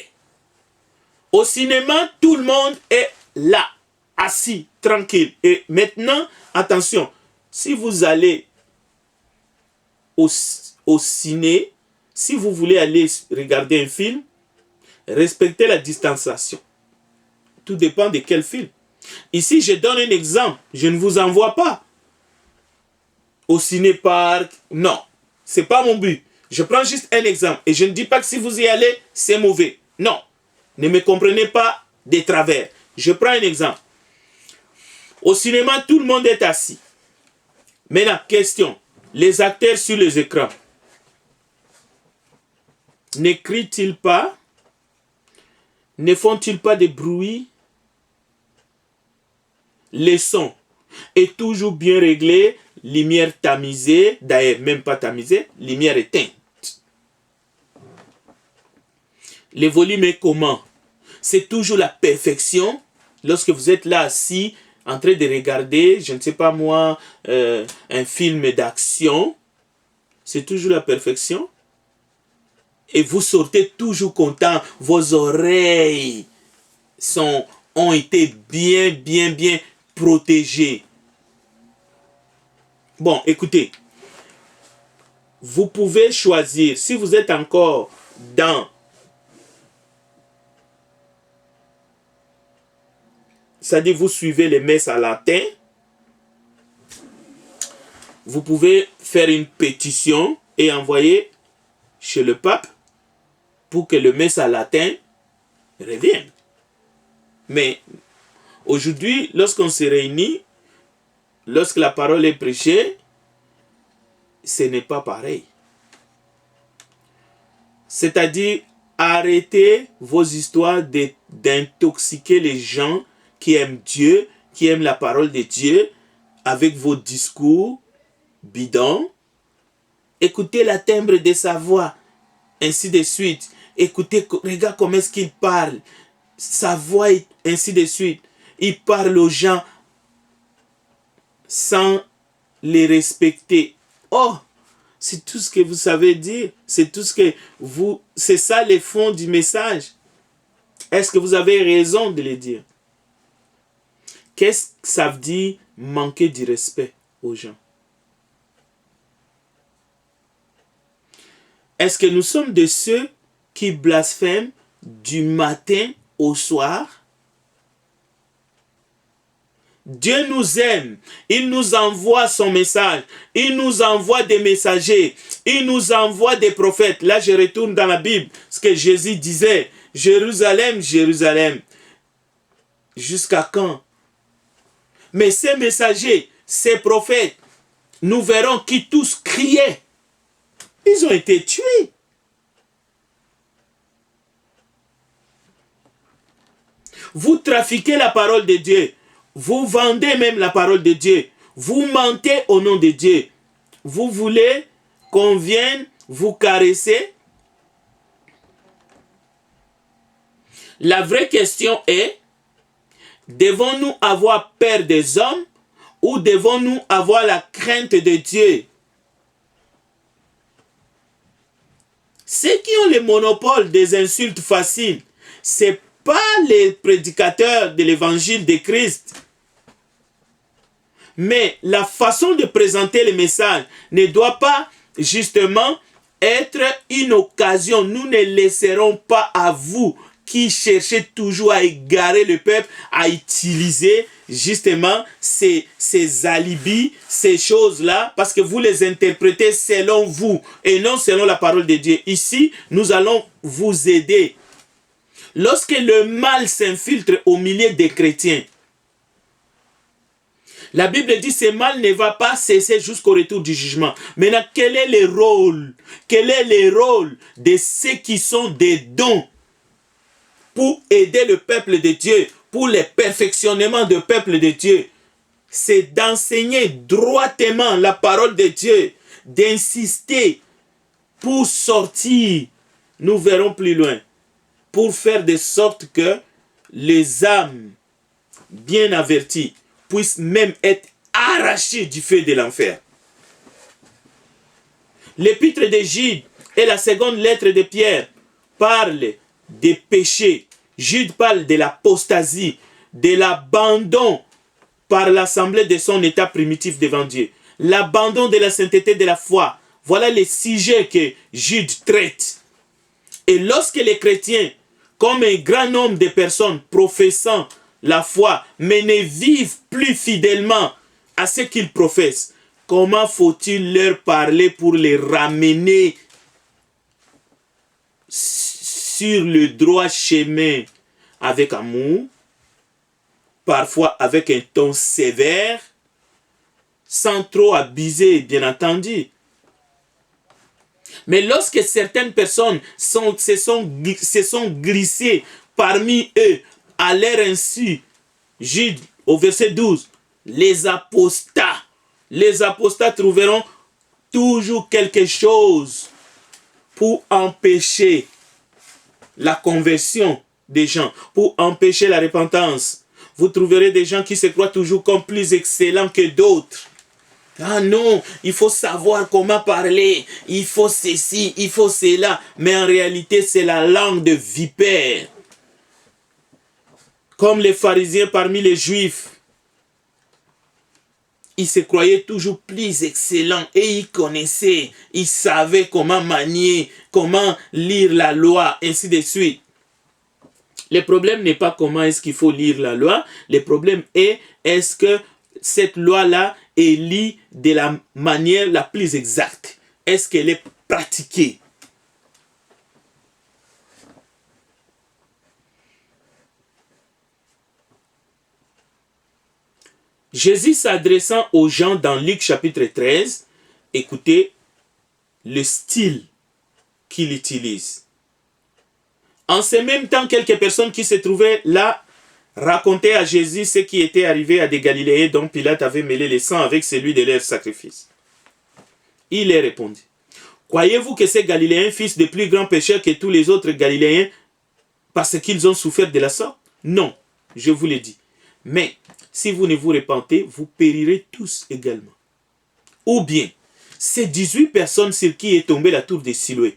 Au cinéma, tout le monde est là, assis, tranquille. Et maintenant, attention, si vous allez au ciné, si vous voulez aller regarder un film, respectez la distanciation. Tout dépend de quel film. Ici, je donne un exemple. Je ne vous envoie pas au ciné-parc. Non, ce n'est pas mon but. Je prends juste un exemple. Et je ne dis pas que si vous y allez, c'est mauvais. Non, ne me comprenez pas de travers. Je prends un exemple. Au cinéma, tout le monde est assis. Maintenant, question. Les acteurs sur les écrans, n'écrient-ils pas? Ne font-ils pas de bruit? Les sons est toujours bien réglé, lumière tamisée, d'ailleurs même pas tamisée, lumière éteinte. Le volume est comment? C'est toujours la perfection. Lorsque vous êtes là assis, en train de regarder, je ne sais pas moi, un film d'action, c'est toujours la perfection. Et vous sortez toujours content, vos oreilles ont été bien protégées. Bon, écoutez, vous pouvez choisir, si vous êtes encore dans c'est-à-dire vous suivez les messes en latin, vous pouvez faire une pétition et envoyer chez le pape pour que le messe en latin revienne. Mais aujourd'hui, lorsqu'on se réunit, lorsque la parole est prêchée, ce n'est pas pareil. C'est-à-dire, arrêtez vos histoires d'intoxiquer les gens qui aiment Dieu, qui aiment la parole de Dieu, avec vos discours bidons. Écoutez la timbre de sa voix, ainsi de suite. Écoutez, regarde comment est-ce qu'il parle. Sa voix, ainsi de suite. Il parle aux gens sans les respecter. Oh, c'est tout ce que vous savez dire. C'est tout ce que vous... C'est ça le fond du message. Est-ce que vous avez raison de le dire? Qu'est-ce que ça veut dire manquer du respect aux gens? Est-ce que nous sommes de ceux qui blasphèment du matin au soir? Dieu nous aime, il nous envoie son message, il nous envoie des messagers, il nous envoie des prophètes. Là, je retourne dans la Bible, ce que Jésus disait, Jérusalem, Jérusalem, jusqu'à quand? Mais ces messagers, ces prophètes, nous verrons qui tous criaient. Ils ont été tués. Vous trafiquez la parole de Dieu. Vous vendez même la parole de Dieu. Vous mentez au nom de Dieu. Vous voulez qu'on vienne vous caresser? La vraie question est, devons-nous avoir peur des hommes ou devons-nous avoir la crainte de Dieu? Ceux qui ont le monopole des insultes faciles, c'est pas les prédicateurs de l'évangile de Christ. Mais la façon de présenter le message ne doit pas justement être une occasion. Nous ne laisserons pas à vous qui cherchez toujours à égarer le peuple, à utiliser justement ces alibis, ces choses-là, parce que vous les interprétez selon vous et non selon la parole de Dieu. Ici, nous allons vous aider. Lorsque le mal s'infiltre au milieu des chrétiens, la Bible dit que ce mal ne va pas cesser jusqu'au retour du jugement. Maintenant, quel est le rôle? Quel est le rôle de ceux qui sont des dons pour aider le peuple de Dieu, pour le perfectionnement du peuple de Dieu? C'est d'enseigner droitement la parole de Dieu, d'insister pour sortir, nous verrons plus loin, pour faire de sorte que les âmes bien averties puissent même être arrachées du feu de l'enfer. L'épître de Jude et la seconde lettre de Pierre parlent des péchés. Jude parle de l'apostasie, de l'abandon par l'assemblée de son état primitif devant Dieu. L'abandon de la sainteté de la foi. Voilà les sujets que Jude traite. Et lorsque les chrétiens, comme un grand nombre de personnes professant la foi, mais ne vivent plus fidèlement à ce qu'ils professent, comment faut-il leur parler pour les ramener sur le droit chemin avec amour? parfois avec un ton sévère, sans trop abuser, bien entendu. Mais lorsque certaines personnes se sont glissées parmi eux à leur insu, Jude, au verset 12, les apostats trouveront toujours quelque chose pour empêcher la conversion des gens, pour empêcher la repentance. Vous trouverez des gens qui se croient toujours comme plus excellents que d'autres. Ah non, il faut savoir comment parler, il faut ceci, il faut cela. Mais en réalité, c'est la langue de vipère. Comme les pharisiens parmi les juifs. Ils se croyaient toujours plus excellents et ils connaissaient, ils savaient comment manier, comment lire la loi, ainsi de suite. Le problème n'est pas comment est-ce qu'il faut lire la loi, le problème est-ce que cette loi-là est lue de la manière la plus exacte. Est-ce qu'elle est pratiquée? Jésus s'adressant aux gens dans Luc chapitre 13, écoutez le style qu'il utilise. En ce même temps, quelques personnes qui se trouvaient là racontaient à Jésus ce qui était arrivé à des Galiléens dont Pilate avait mêlé le sang avec celui de leur sacrifice. Il leur répondit, croyez-vous que ces Galiléens fissent de plus grands pécheurs que tous les autres Galiléens parce qu'ils ont souffert de la sorte? Non, je vous le dis. Mais si vous ne vous repentez, vous périrez tous également. Ou bien, ces 18 personnes sur qui est tombée la tour de Siloé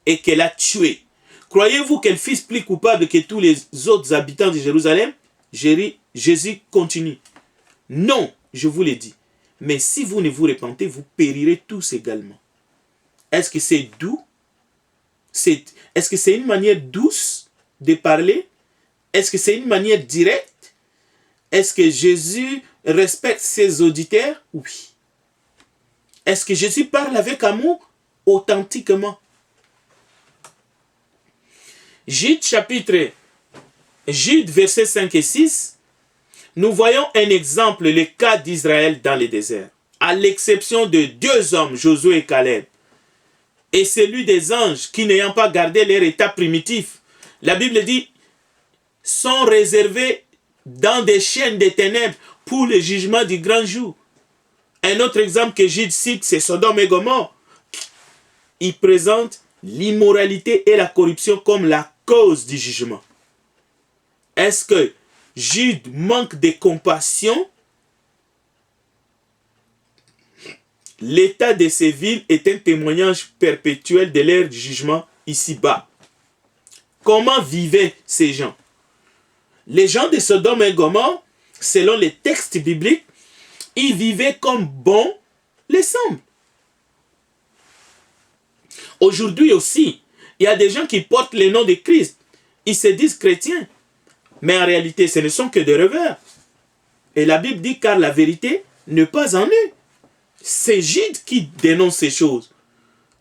et qu'elle a tué, croyez-vous qu'elles fissent plus coupables que tous les autres habitants de Jérusalem? Jésus continue. Non, je vous l'ai dit. Mais si vous ne vous repentez, vous périrez tous également. Est-ce que c'est doux? Est-ce que c'est une manière douce de parler? Est-ce que c'est une manière directe? Est-ce que Jésus respecte ses auditeurs? Oui. Est-ce que Jésus parle avec amour? Authentiquement. Jude versets 5 et 6, nous voyons un exemple, le cas d'Israël dans le désert. À l'exception de 2 hommes, Josué et Caleb, et celui des anges qui, n'ayant pas gardé leur état primitif, la Bible dit, sont réservés dans des chaînes des ténèbres pour le jugement du grand jour. Un autre exemple que Jude cite, c'est Sodome et Gomorrhe. Il présente l'immoralité et la corruption comme la cause du jugement. Est-ce que Jude manque de compassion? L'état de ces villes est un témoignage perpétuel de leur jugement ici-bas. Comment vivaient ces gens? Les gens de Sodome et Gomorrhe, selon les textes bibliques, ils vivaient comme bon les semble. Aujourd'hui aussi, il y a des gens qui portent le nom de Christ. Ils se disent chrétiens. Mais en réalité, ce ne sont que des rêveurs. Et la Bible dit, car la vérité n'est pas en eux. C'est Jude qui dénonce ces choses.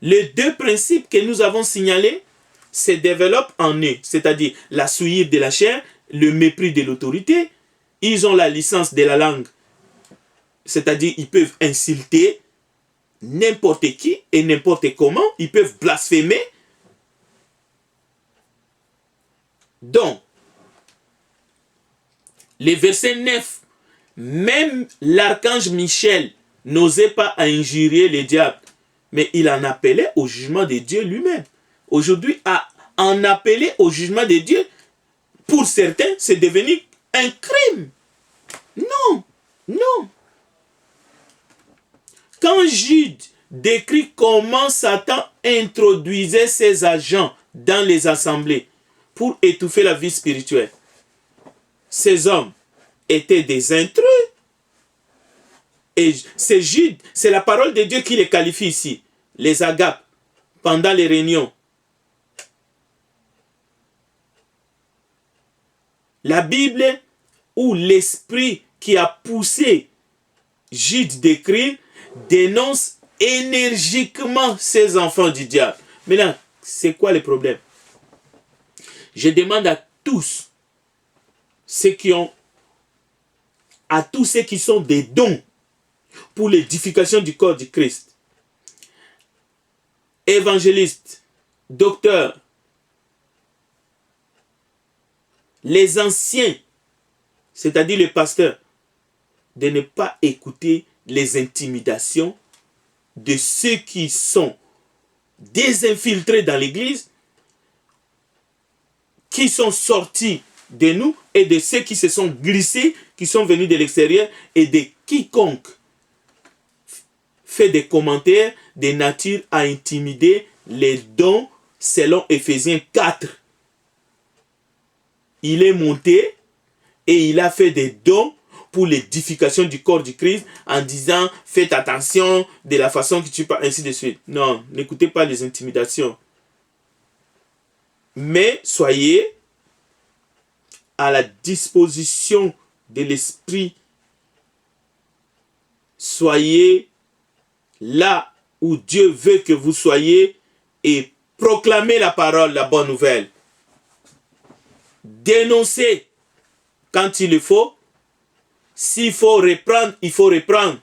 Les 2 principes que nous avons signalés se développent en eux. C'est-à-dire la souillure de la chair, le mépris de l'autorité. Ils ont la licence de la langue. C'est-à-dire ils peuvent insulter n'importe qui et n'importe comment. Ils peuvent blasphémer. Donc, le verset 9, même l'archange Michel n'osait pas injurier le diable, mais il en appelait au jugement de Dieu lui-même. Aujourd'hui, en appeler au jugement de Dieu, pour certains, c'est devenu un crime. Non, non. Quand Jude décrit comment Satan introduisait ses agents dans les assemblées pour étouffer la vie spirituelle, ces hommes étaient des intrus. Et c'est Jude, c'est la parole de Dieu qui les qualifie ici. Les agapes, pendant les réunions. La Bible, ou l'esprit qui a poussé Jude d'écrire, dénonce énergiquement ces enfants du diable. Maintenant, c'est quoi le problème? Je demande à tous ceux qui ont à tous ceux qui sont des dons pour l'édification du corps du Christ. Évangélistes, docteurs, les anciens, c'est-à-dire les pasteurs, de ne pas écouter les intimidations de ceux qui sont désinfiltrés dans l'église, qui sont sortis de nous et de ceux qui se sont glissés, qui sont venus de l'extérieur et de quiconque fait des commentaires de nature à intimider les dons selon Éphésiens 4. Il est monté et il a fait des dons pour l'édification du corps du Christ en disant faites attention de la façon que tu parles, ainsi de suite. Non, n'écoutez pas les intimidations. Mais soyez à la disposition de l'Esprit. Soyez là où Dieu veut que vous soyez et proclamez la parole, la bonne nouvelle. Dénoncez quand il le faut. S'il faut reprendre, il faut reprendre.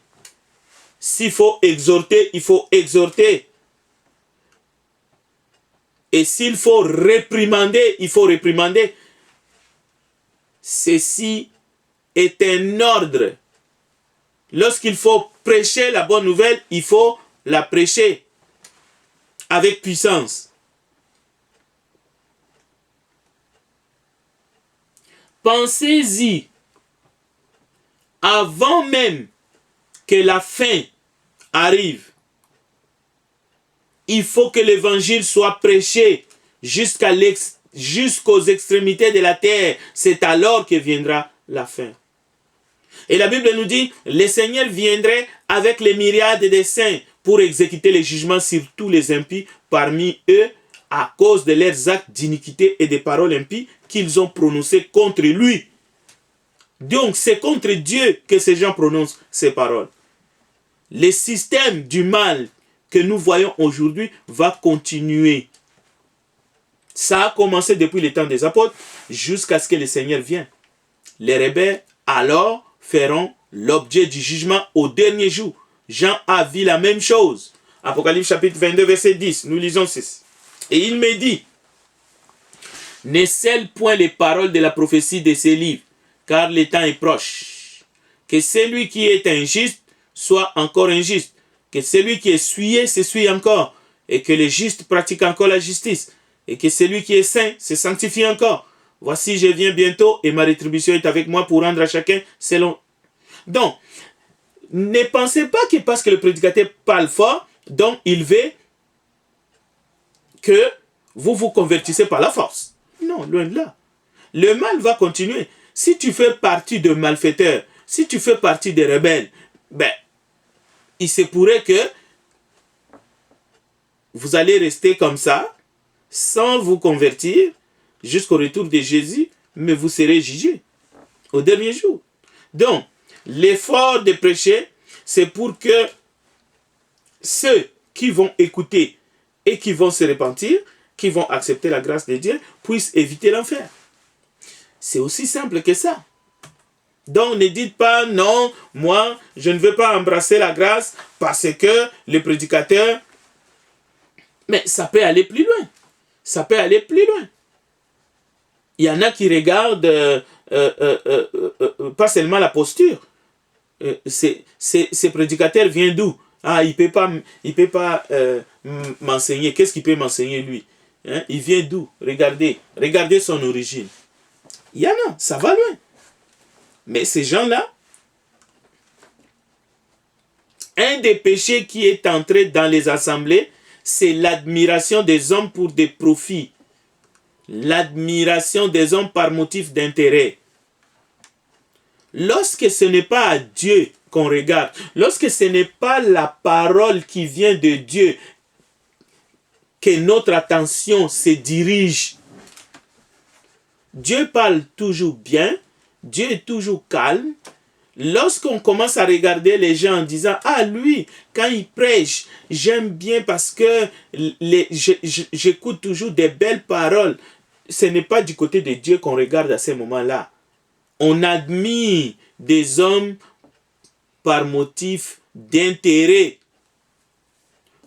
S'il faut exhorter, il faut exhorter. Et s'il faut réprimander, il faut réprimander. Ceci est un ordre. Lorsqu'il faut prêcher la bonne nouvelle, il faut la prêcher avec puissance. Pensez-y, avant même que la fin arrive, il faut que l'évangile soit prêché jusqu'aux extrémités de la terre. C'est alors que viendra la fin. Et la Bible nous dit, le Seigneur viendrait avec les myriades des saints pour exécuter les jugements sur tous les impies parmi eux à cause de leurs actes d'iniquité et des paroles impies qu'ils ont prononcées contre lui. Donc, c'est contre Dieu que ces gens prononcent ces paroles. Le système du mal que nous voyons aujourd'hui va continuer. Ça a commencé depuis le temps des apôtres jusqu'à ce que le Seigneur vienne. Les rebelles, alors, feront l'objet du jugement au dernier jour. Jean a vu la même chose. Apocalypse chapitre 22, verset 10. Nous lisons ceci. Et il me dit, ne scelle point les paroles de la prophétie de ces livres, car le temps est proche. Que celui qui est injuste soit encore injuste. Que celui qui est souillé se souille encore. Et que le juste pratique encore la justice. Et que celui qui est saint se sanctifie encore. Voici, je viens bientôt et ma rétribution est avec moi pour rendre à chacun selon. Donc, ne pensez pas que parce que le prédicateur parle fort, donc il veut que vous vous convertissez par la force. Non, loin de là. Le mal va continuer. Si tu fais partie de malfaiteurs, si tu fais partie des rebelles, ben, il se pourrait que vous allez rester comme ça, sans vous convertir, jusqu'au retour de Jésus, mais vous serez jugés au dernier jour. Donc, l'effort de prêcher, c'est pour que ceux qui vont écouter et qui vont se repentir, qui vont accepter la grâce de Dieu, puissent éviter l'enfer. C'est aussi simple que ça. Donc, ne dites pas, non, moi, je ne veux pas embrasser la grâce parce que le prédicateur... Mais ça peut aller plus loin. Ça peut aller plus loin. Il y en a qui regardent pas seulement la posture. Ces prédicateurs viennent d'où? Ah, il peut pas m'enseigner. Qu'est-ce qu'il peut m'enseigner lui? Hein? Il vient d'où? Regardez son origine. Il y en a, ça va loin. Mais ces gens-là, un des péchés qui est entré dans les assemblées, c'est l'admiration des hommes pour des profits. L'admiration des hommes par motif d'intérêt. Lorsque ce n'est pas à Dieu qu'on regarde, lorsque ce n'est pas la parole qui vient de Dieu, que notre attention se dirige. Dieu parle toujours bien, Dieu est toujours calme. Lorsqu'on commence à regarder les gens en disant « Ah, lui, quand il prêche, j'aime bien parce que j'écoute toujours des belles paroles. » Ce n'est pas du côté de Dieu qu'on regarde à ces moments-là. On admire des hommes par motif d'intérêt.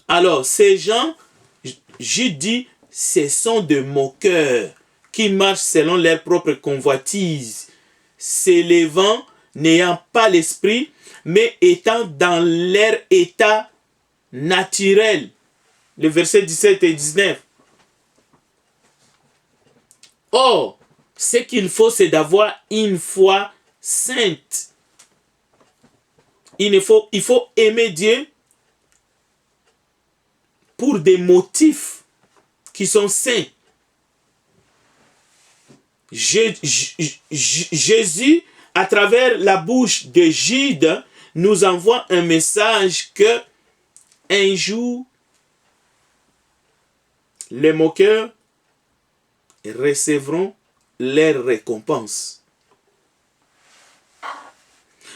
Alors, ces gens, Jude dit, ce sont des moqueurs qui marchent selon leur propre convoitise, s'élevant, n'ayant pas l'esprit, mais étant dans leur état naturel. Le verset 17 et 19. Or, ce qu'il faut, c'est d'avoir une foi sainte. Il faut aimer Dieu pour des motifs qui sont saints. Jésus, à travers la bouche de Jude, nous envoie un message que un jour, les moqueurs recevront leur récompense.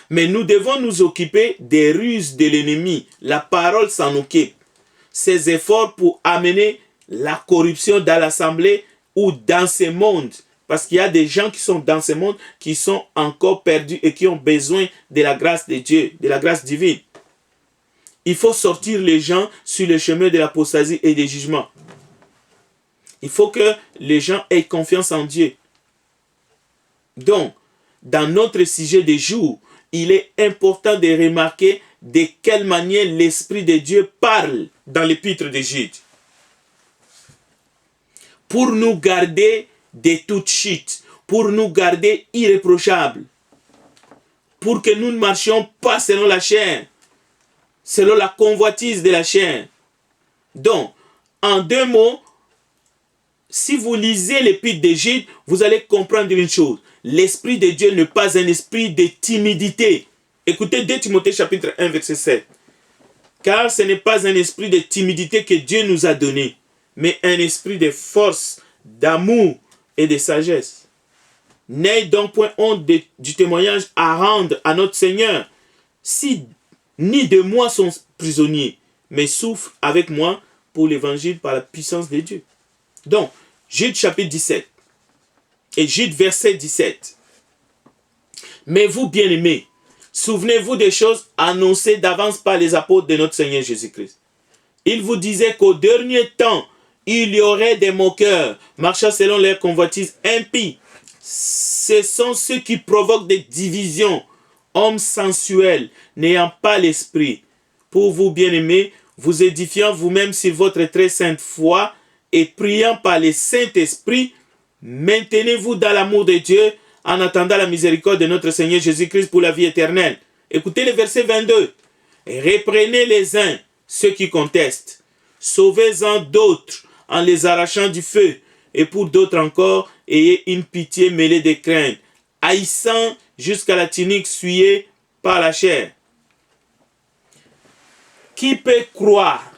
Mais nous devons nous occuper des ruses de l'ennemi. La parole s'en occupe. Ses efforts pour amener la corruption dans l'assemblée ou dans ce monde. Parce qu'il y a des gens qui sont dans ce monde qui sont encore perdus et qui ont besoin de la grâce de Dieu, de la grâce divine. Il faut sortir les gens sur le chemin de l'apostasie et des jugements. Il faut que les gens aient confiance en Dieu. Donc, dans notre sujet du jour, il est important de remarquer de quelle manière l'Esprit de Dieu parle dans l'épître de Jude. Pour nous garder de toute chute, pour nous garder irréprochables, pour que nous ne marchions pas selon la chair, selon la convoitise de la chair. Donc, en deux mots, si vous lisez l'épître de Jude, vous allez comprendre une chose. L'Esprit de Dieu n'est pas un esprit de timidité. Écoutez 2 Timothée chapitre 1 verset 7. Car ce n'est pas un esprit de timidité que Dieu nous a donné, mais un esprit de force, d'amour et de sagesse. N'ayez donc point honte du témoignage à rendre à notre Seigneur, si ni de moi sont prisonniers, mais souffrent avec moi pour l'évangile par la puissance de Dieu. Donc, Jude chapitre 17 et Jude verset 17. Mais vous, bien-aimés, souvenez-vous des choses annoncées d'avance par les apôtres de notre Seigneur Jésus-Christ. Ils vous disaient qu'au dernier temps, il y aurait des moqueurs, marchant selon leur convoitise impie. Ce sont ceux qui provoquent des divisions, hommes sensuels, n'ayant pas l'esprit. Pour vous, bien-aimés, vous édifiant vous-même sur votre très sainte foi et priant par le Saint-Esprit, maintenez-vous dans l'amour de Dieu en attendant la miséricorde de notre Seigneur Jésus-Christ pour la vie éternelle. Écoutez le verset 22. Reprenez les uns ceux qui contestent. Sauvez-en d'autres en les arrachant du feu. Et pour d'autres encore, ayez une pitié mêlée de crainte, haïssant jusqu'à la tunique souillée par la chair. Qui peut croire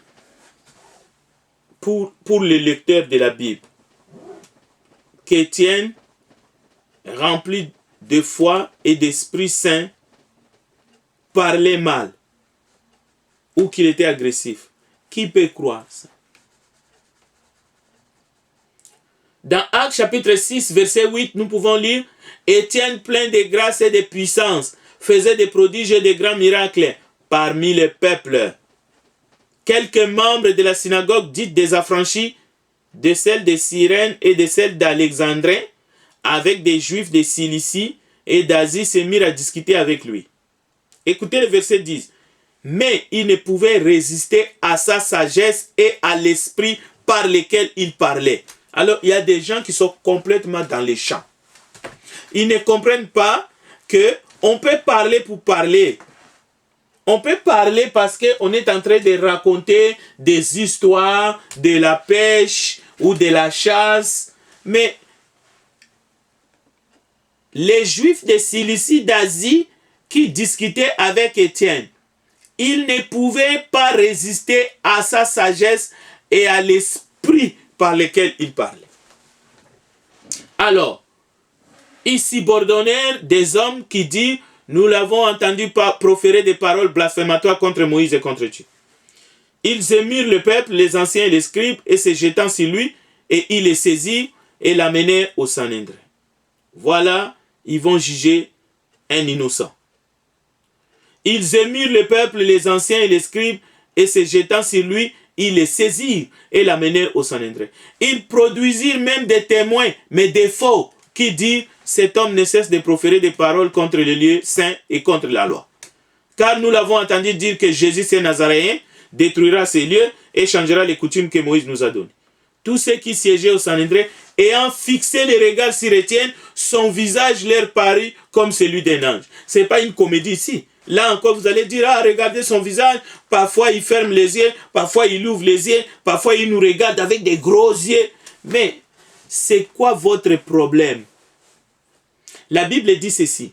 pour les lecteurs de la Bible qu'Étienne, rempli de foi et d'Esprit Saint, parlait mal ou qu'il était agressif? Qui peut croire ça? Dans Actes chapitre 6, verset 8, nous pouvons lire « Étienne, plein de grâce et de puissance, faisait des prodiges et de grands miracles parmi le peuple. » Quelques membres de la synagogue dite des affranchis, de celle de Cyrène et de celle d'Alexandrie, avec des Juifs de Cilicie et d'Asie, se mirent à discuter avec lui. Écoutez le verset 10. Mais il ne pouvait résister à sa sagesse et à l'esprit par lequel il parlait. Alors, il y a des gens qui sont complètement dans les champs. Ils ne comprennent pas qu'on peut parler pour parler. On peut parler parce qu'on est en train de raconter des histoires de la pêche ou de la chasse. Mais les Juifs de Cilicie, d'Asie, qui discutaient avec Étienne, ils ne pouvaient pas résister à sa sagesse et à l'esprit par lequel il parlait. Alors, ils subordonnèrent des hommes qui disent « Nous l'avons entendu proférer des paroles blasphématoires contre Moïse et contre Dieu. » Ils émirent le peuple, les anciens et les scribes, et se jetant sur lui, et ils les saisirent et l'amenèrent au Sanhédrin. Voilà, ils vont juger un innocent. Ils émirent le peuple, les anciens et les scribes, et se jetant sur lui, ils le saisirent et l'amenèrent au Sanhédrin. Ils produisirent même des témoins, mais des faux, qui dirent, cet homme ne cesse de proférer des paroles contre les lieux saints et contre la loi. Car nous l'avons entendu dire que Jésus, c'est Nazaréen, détruira ces lieux et changera les coutumes que Moïse nous a données. Tous ceux qui siégeaient au Sanhédrin, ayant fixé les regards sur Étienne, son visage leur parut comme celui d'un ange. Ce n'est pas une comédie ici. Là encore, vous allez dire, ah, regardez son visage. Parfois, il ferme les yeux, parfois, il ouvre les yeux, parfois, il nous regarde avec des gros yeux. Mais, c'est quoi votre problème? La Bible dit ceci.